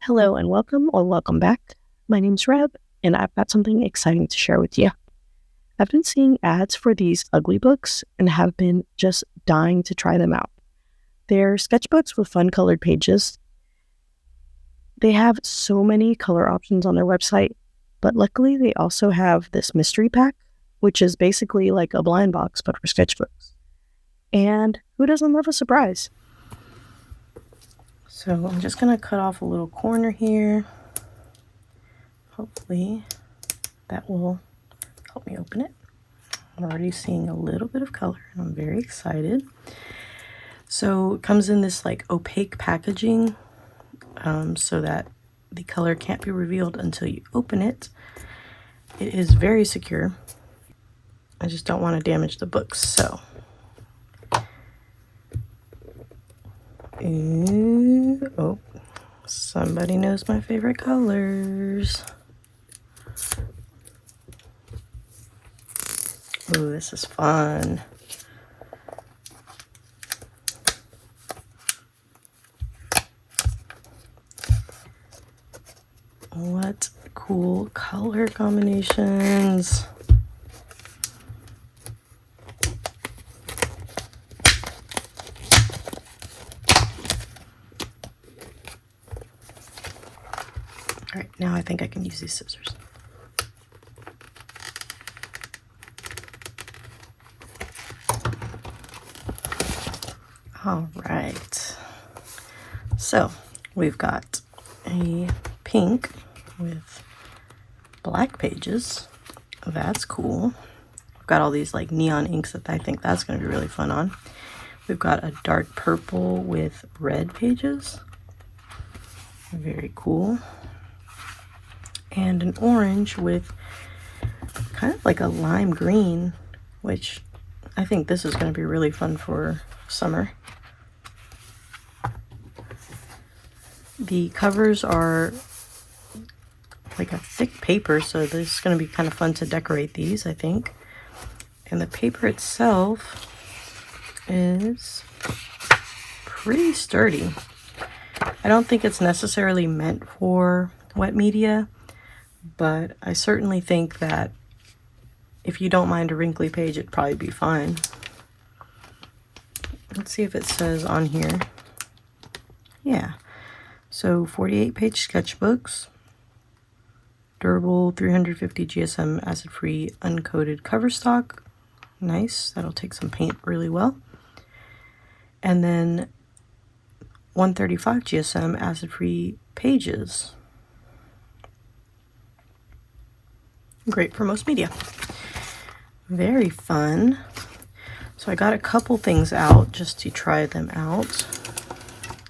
Hello and welcome or welcome back. My name's Reb and I've got something exciting to share with you. I've been seeing ads for these ugly books and have been just dying to try them out. They're sketchbooks with fun colored pages. They have so many color options on their website, but luckily they also have this mystery pack, which is basically like a blind box but for sketchbooks. And who doesn't love a surprise? So I'm just going to cut off a little corner here. Hopefully that will help me open it. I'm already seeing a little bit of color and I'm very excited. So it comes in this like opaque packaging so that the color can't be revealed until you open it. It is very secure. I just don't want to damage the books, so. Ooh, oh, somebody knows my favorite colors. Ooh, this is fun. What cool color combinations. All right, now I think I can use these scissors. All right, so we've got a pink with black pages. That's cool. We've got all these like neon inks that I think that's going to be really fun on. We've got a dark purple with red pages. Very cool. And an orange with kind of like a lime green, which I think this is going to be really fun for summer. The covers are like a thick paper, so this is going to be kind of fun to decorate these, I think. And the paper itself is pretty sturdy. I don't think it's necessarily meant for wet media, but I certainly think that if you don't mind a wrinkly page, it'd probably be fine. Let's see if it says on here. Yeah. So 48-page sketchbooks, durable 350 GSM acid-free uncoated cover stock. Nice. That'll take some paint really well. And then 135 GSM acid-free pages. Great for most media. Very fun. So I got a couple things out just to try them out.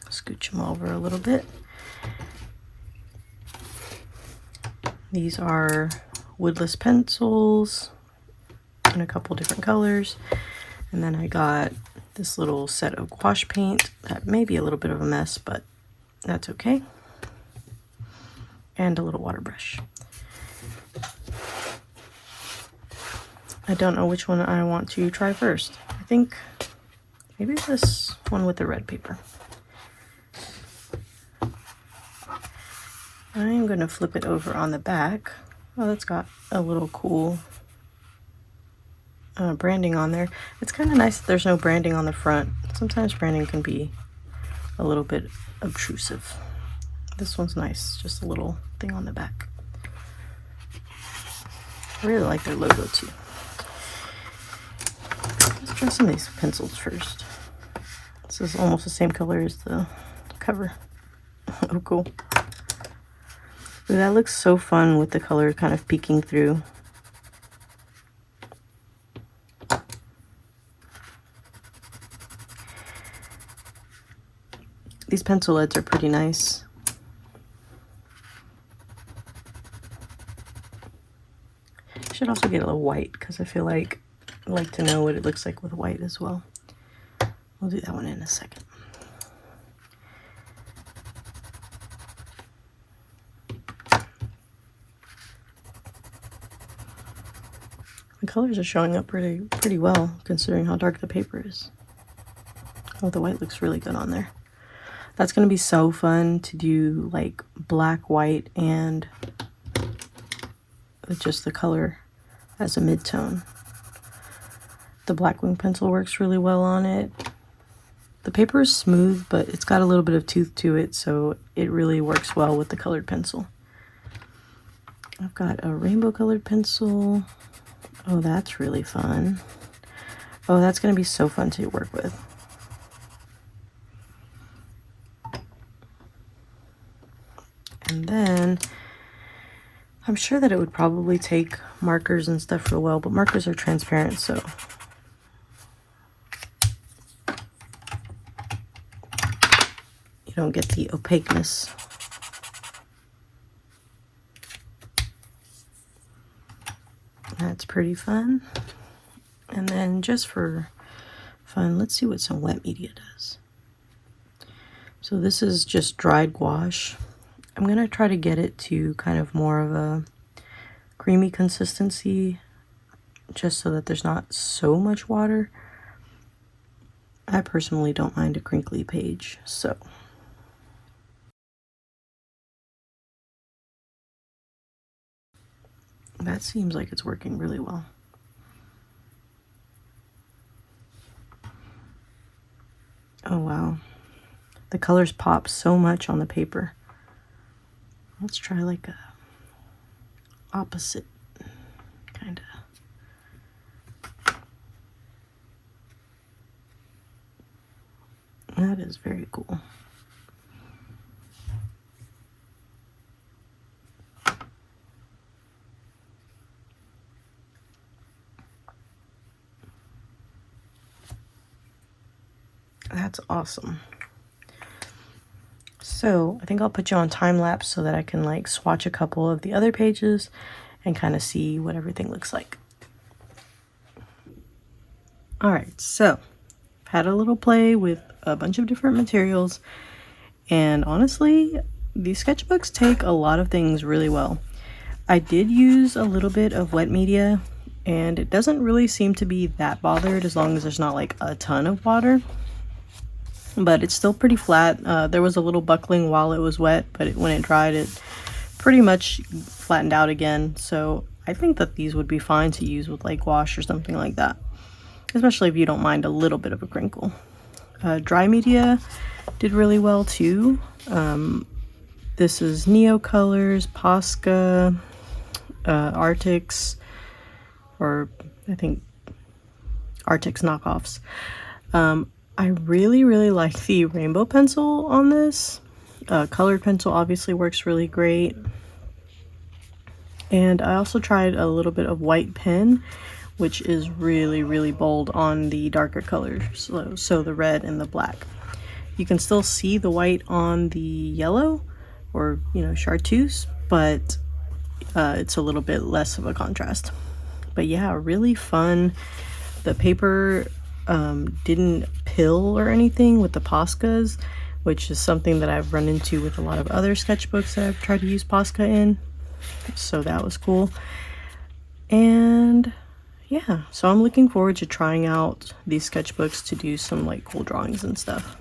Scooch them over a little bit. These are woodless pencils in a couple different colors. And then I got this little set of gouache paint that may be a little bit of a mess, but that's okay. And a little water brush. I don't know which one I want to try first. I think maybe this one with the red paper. I'm going to flip it over on the back. Oh, that's got a little cool branding on there. It's kind of nice that there's no branding on the front. Sometimes branding can be a little bit obtrusive. This one's nice, just a little thing on the back. I really like their logo too. Let's try some of these pencils first. This is almost the same color as the cover. Oh, cool. Ooh, that looks so fun with the color kind of peeking through. These pencil leads are pretty nice. I should also get a little white because I feel like I like to know what it looks like with white as well. We'll do that one in a second. The colors are showing up pretty well considering how dark the paper is. Oh, the white looks really good on there. That's going to be so fun to do like black, white, and just the color as a mid-tone. The black wing pencil works really well on it. The paper is smooth, but it's got a little bit of tooth to it, so it really works well with the colored pencil. I've got a rainbow colored pencil. Oh, that's really fun. Oh, that's going to be so fun to work with. And then I'm sure that it would probably take markers and stuff real well, but markers are transparent, so you don't get the opaqueness. That's pretty fun. And then just for fun, let's see what some wet media does. So this is just dried gouache. I'm going to try to get it to kind of more of a creamy consistency, just so that there's not so much water. I personally don't mind a crinkly page, so. That seems like it's working really well. Oh wow, the colors pop so much on the paper. Let's try like a opposite kind of. That is very cool. That's awesome. So I think I'll put you on time lapse so that I can like swatch a couple of the other pages and kind of see what everything looks like. All right, so I've had a little play with a bunch of different materials, and honestly, these sketchbooks take a lot of things really well. I did use a little bit of wet media, and it doesn't really seem to be that bothered as long as there's not like a ton of water. But it's still pretty flat. There was a little buckling while it was wet, but when it dried, it pretty much flattened out again. So I think that these would be fine to use with like gouache or something like that, especially if you don't mind a little bit of a crinkle. Dry media did really well too. This is Neo Colors, Posca, Arctics, or I think Arctics knockoffs. I really like the rainbow pencil on this. Colored pencil obviously works really great. And I also tried a little bit of white pen, which is really bold on the darker colors, so the red and the black. You can still see the white on the yellow, or chartreuse, but it's a little bit less of a contrast. But yeah, really fun. The paper didn't pill or anything with the Poscas, which is something that I've run into with a lot of other sketchbooks that I've tried to use Posca in, so that was cool. And yeah, so I'm looking forward to trying out these sketchbooks to do some like cool drawings and stuff.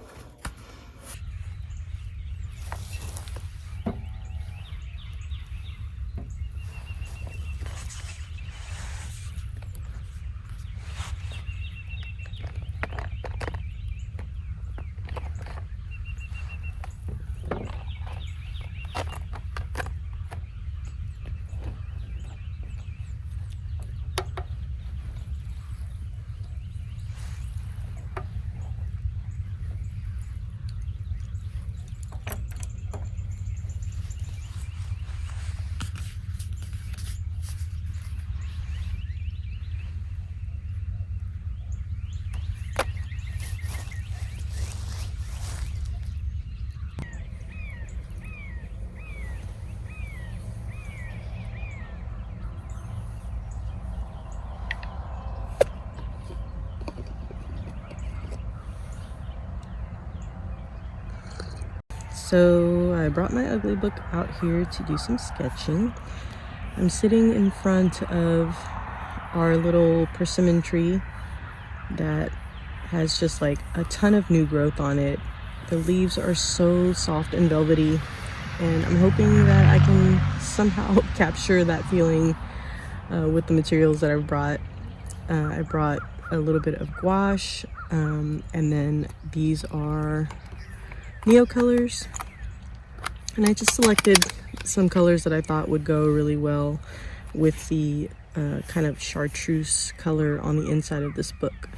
So I brought my ugly book out here to do some sketching. I'm sitting in front of our little persimmon tree that has just like a ton of new growth on it. The leaves are so soft and velvety, and I'm hoping that I can somehow capture that feeling with the materials that I've brought. I brought a little bit of gouache, and then these are Neo colors, and I just selected some colors that I thought would go really well with the kind of chartreuse color on the inside of this book.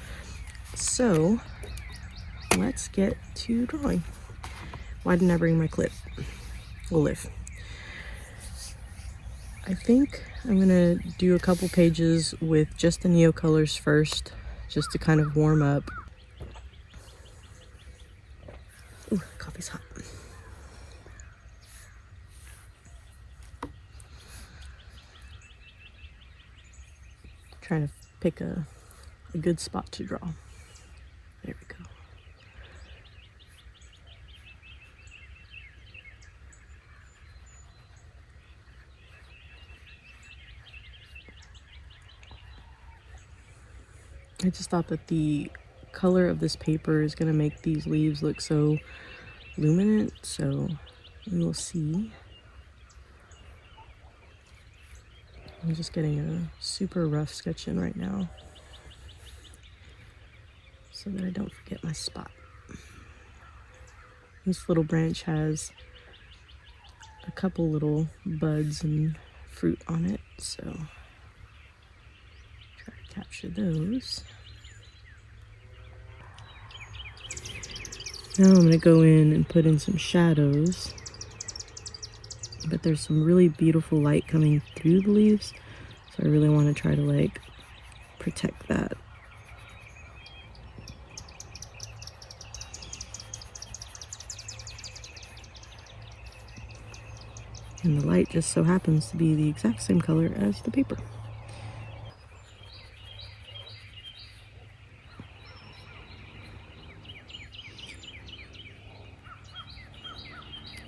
So let's get to drawing. Why didn't I bring my clip? We'll live. I think I'm gonna do a couple pages with just the Neo colors first, just to kind of warm up. Ooh, coffee's hot. Trying to pick a good spot to draw. There we go. I just thought that the color of this paper is going to make these leaves look so luminant, so we will see. I'm just getting a super rough sketch in right now so that I don't forget my spot. This little branch has a couple little buds and fruit on it, so try to capture those. Now I'm going to go in and put in some shadows, but there's some really beautiful light coming through the leaves, so I really want to try to like protect that. And the light just so happens to be the exact same color as the paper.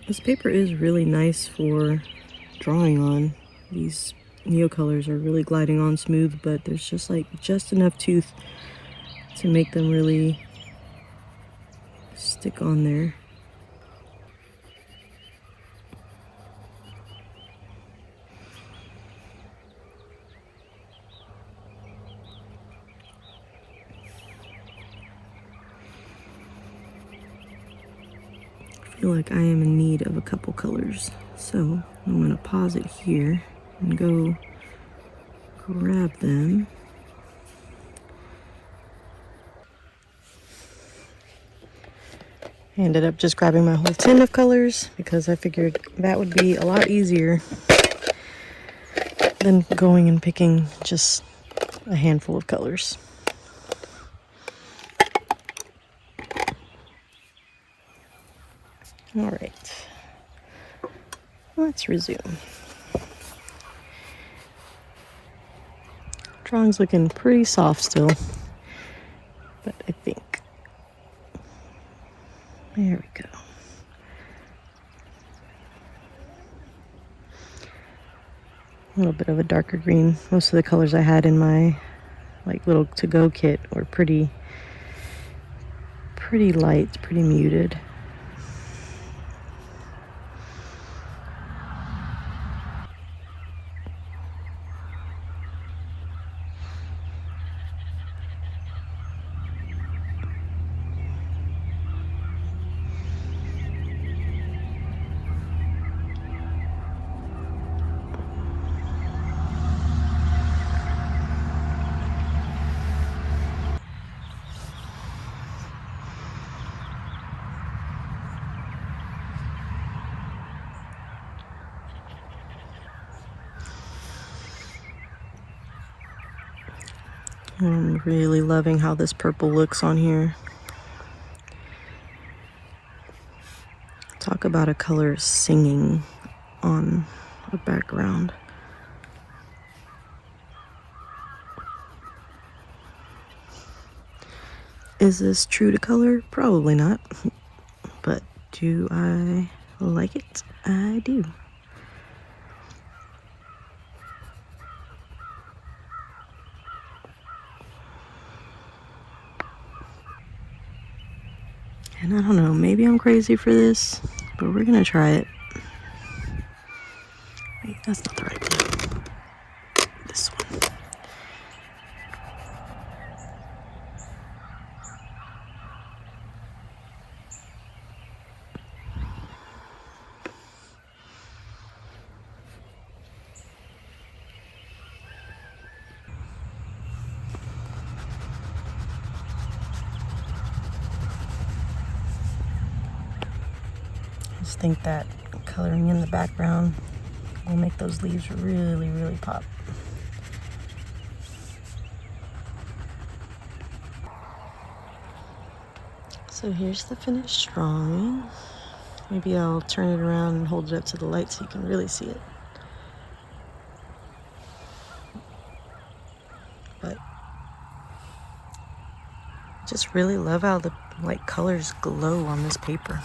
This paper is really nice for drawing on. These Neo colors are really gliding on smooth, but there's just like just enough tooth to make them really stick on there. I feel like I am in need of a couple colors, so I'm going to pause it here and go grab them. I ended up just grabbing my whole tin of colors because I figured that would be a lot easier than going and picking just a handful of colors. All right, let's resume. Drawing's looking pretty soft still, but I think, there we go. A little bit of a darker green. Most of the colors I had in my like little to-go kit were pretty light, pretty muted. I'm really loving how this purple looks on here. Talk about a color singing on a background. Is this true to color? Probably not. But do I like it? I do. And I don't know, maybe I'm crazy for this, but we're gonna try it. Wait, that's not the right one. This one. I just think that coloring in the background will make those leaves really, really pop. So here's the finished drawing. Maybe I'll turn it around and hold it up to the light so you can really see it. But I just really love how the like colors glow on this paper.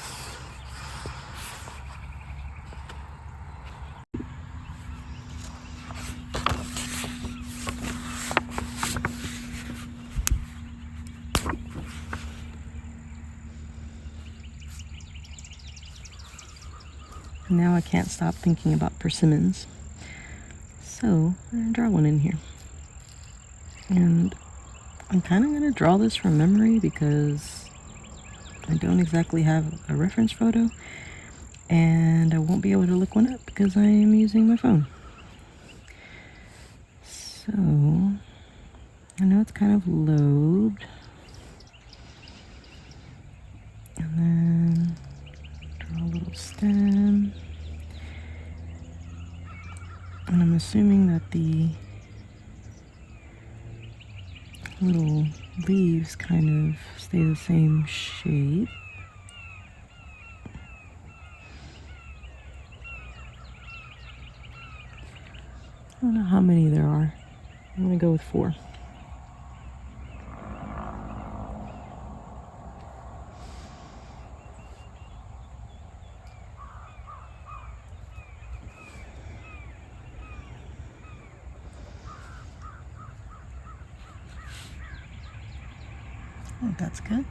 Now I can't stop thinking about persimmons. So I'm gonna draw one in here. And I'm kind of gonna draw this from memory because I don't exactly have a reference photo and I won't be able to look one up because I am using my phone. So I know it's kind of lobed. And then draw a little stem. And I'm assuming that the little leaves kind of stay the same shape. I don't know how many there are. I'm gonna go with 4. I think that's good.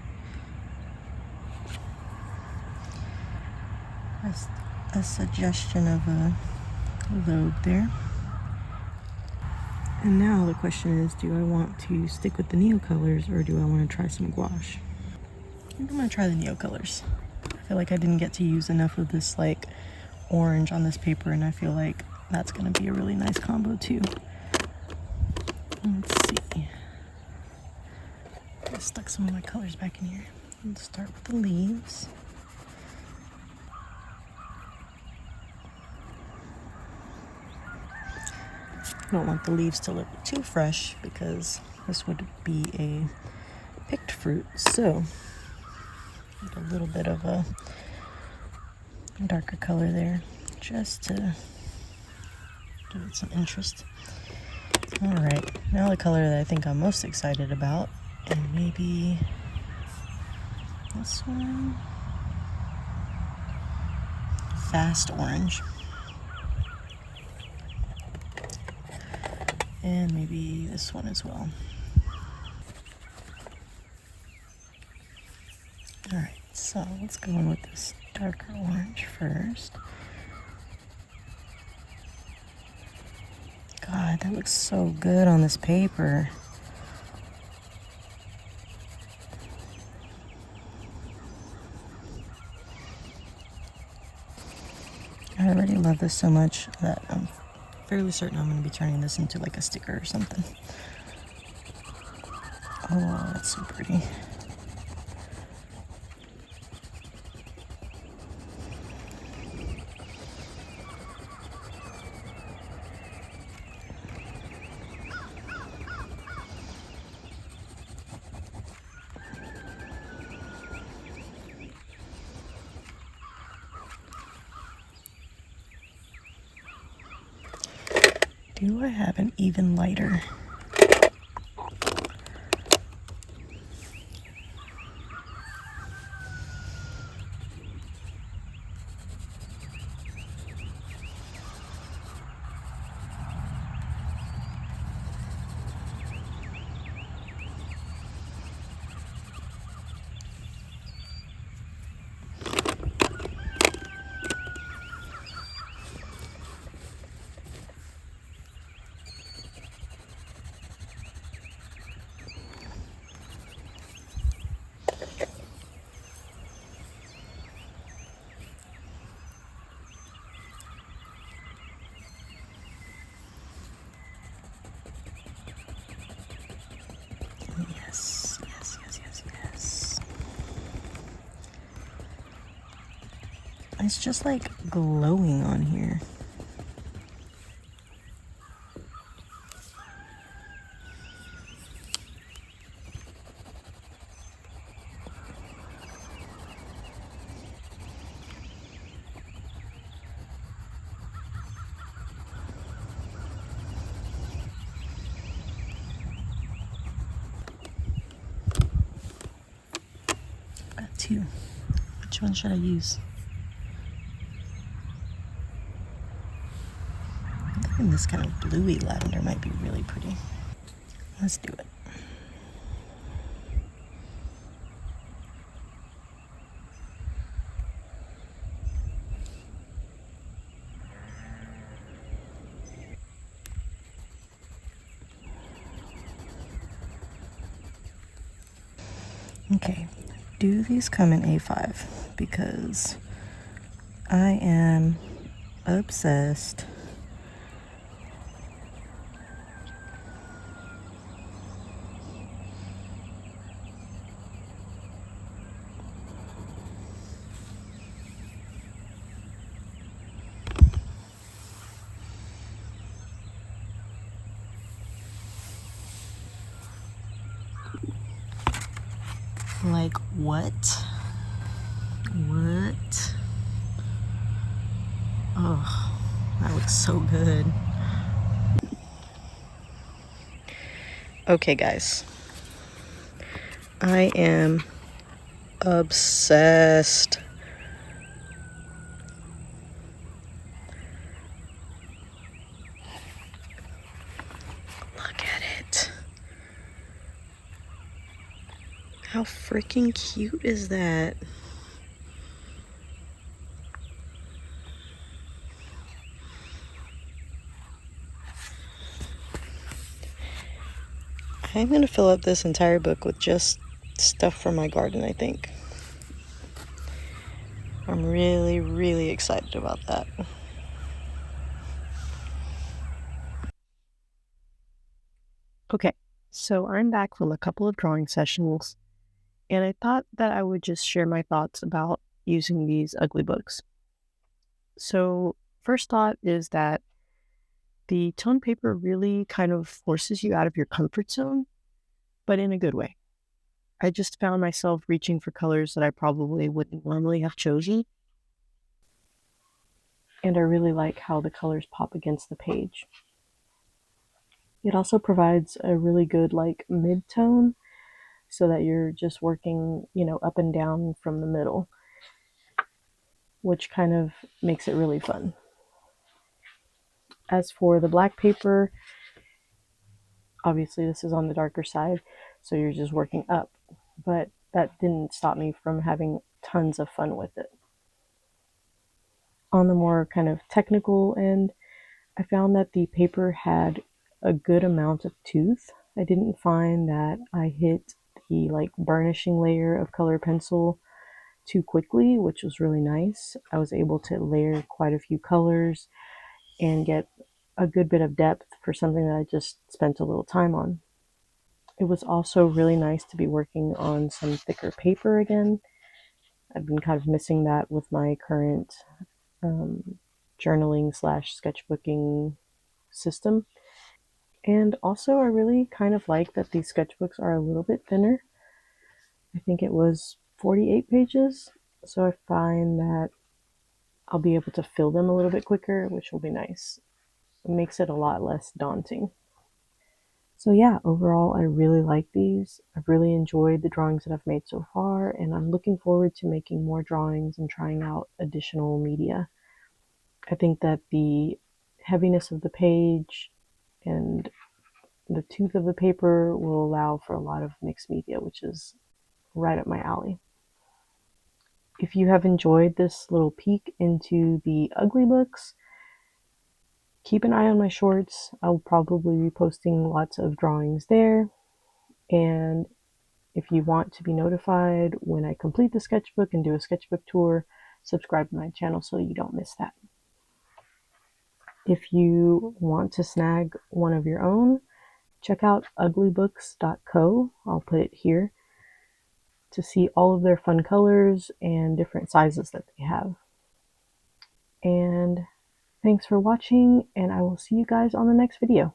That's a suggestion of a lobe there. And now the question is, do I want to stick with the Neo colors or do I want to try some gouache? I think I'm going to try the Neo colors. I feel like I didn't get to use enough of this like orange on this paper, and I feel like that's going to be a really nice combo too. Let's see. I stuck some of my colors back in here. Let's start with the leaves. I don't want the leaves to look too fresh because this would be a picked fruit. So a little bit of a darker color there just to give it some interest. All right, now the color that I think I'm most excited about, and maybe this one, fast orange. And maybe this one as well. All right, so let's go in with this darker orange first. God, that looks so good on this paper. I already love this so much that I'm fairly certain I'm going to be turning this into like a sticker or something. Oh, that's so pretty. Do I have an even lighter? It's just like glowing on here. Got two. Which one should I use? I'm thinking this kind of bluey lavender might be really pretty. Let's do it. Okay, do these come in A5? Because I am obsessed. Like what? What? Oh, that looks so good. Okay, guys. I am obsessed. Look at it. How freaking cute is that? I'm gonna fill up this entire book with just stuff from my garden, I think. I'm really, really excited about that. Okay, so I'm back from a couple of drawing sessions, and I thought that I would just share my thoughts about using these ugly books. So, first thought is that the tone paper really kind of forces you out of your comfort zone, but in a good way. I just found myself reaching for colors that I probably wouldn't normally have chosen. And I really like how the colors pop against the page. It also provides a really good like mid-tone so that you're just working, up and down from the middle, which kind of makes it really fun. As for the black paper, obviously this is on the darker side, so you're just working up, but that didn't stop me from having tons of fun with it. On the more kind of technical end, I found that the paper had a good amount of tooth. I didn't find that I hit the like burnishing layer of color pencil too quickly, which was really nice. I was able to layer quite a few colors and get a good bit of depth for something that I just spent a little time on. It was also really nice to be working on some thicker paper again. I've been kind of missing that with my current journaling slash sketchbooking system. And also, I really kind of like that these sketchbooks are a little bit thinner. I think it was 48 pages, so I find that I'll be able to fill them a little bit quicker, which will be nice. It makes it a lot less daunting. So yeah, overall, I really like these. I've really enjoyed the drawings that I've made so far, and I'm looking forward to making more drawings and trying out additional media. I think that the heaviness of the page and the tooth of the paper will allow for a lot of mixed media, which is right up my alley. If you have enjoyed this little peek into the ugly books, keep an eye on my shorts. I'll probably be posting lots of drawings there. And if you want to be notified when I complete the sketchbook and do a sketchbook tour, subscribe to my channel so you don't miss that. If you want to snag one of your own, check out uglybooks.co. I'll put it here to see all of their fun colors and different sizes that they have. And thanks for watching, and I will see you guys on the next video.